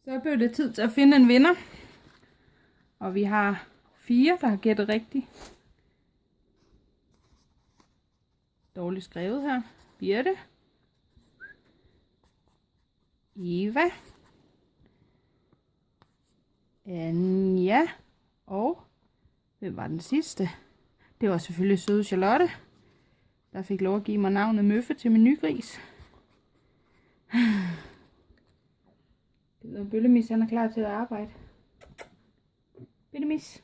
Så blev det tid til at finde en vinder. Og vi har 4, der har gættet rigtigt. Dårligt skrevet her. Birte. Eva. Anja. Og hvem var den sidste? Det var selvfølgelig søde Charlotte, der fik lov at give mig navnet Møffe til min nygris. Bøllemis, han er klar til at arbejde. Bøllemis.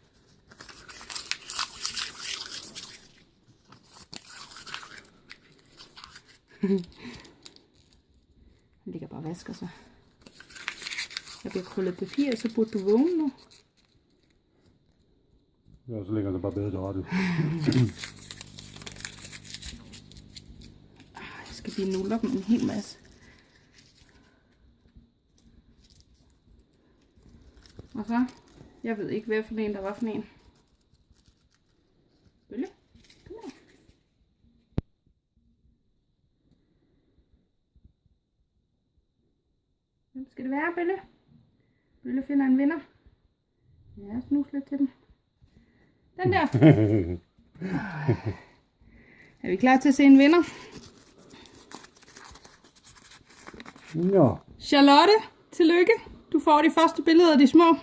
Han ligger bare og vasker sig. Jeg bliver krøllet papir, så burde du vågne nu. Ja, så ligger det bare bedre til Jeg skal lige nulle op med en hel masse. Og så, jeg ved ikke, hvad for en der var for en. Bølle, kom her. Hvem skal det være, Bølle? Bølle finder en vinder. Ja, snus lidt til den. Den der. Er vi klar til at se en vinder? Ja. Charlotte, tillykke. Du får de første billeder af de små.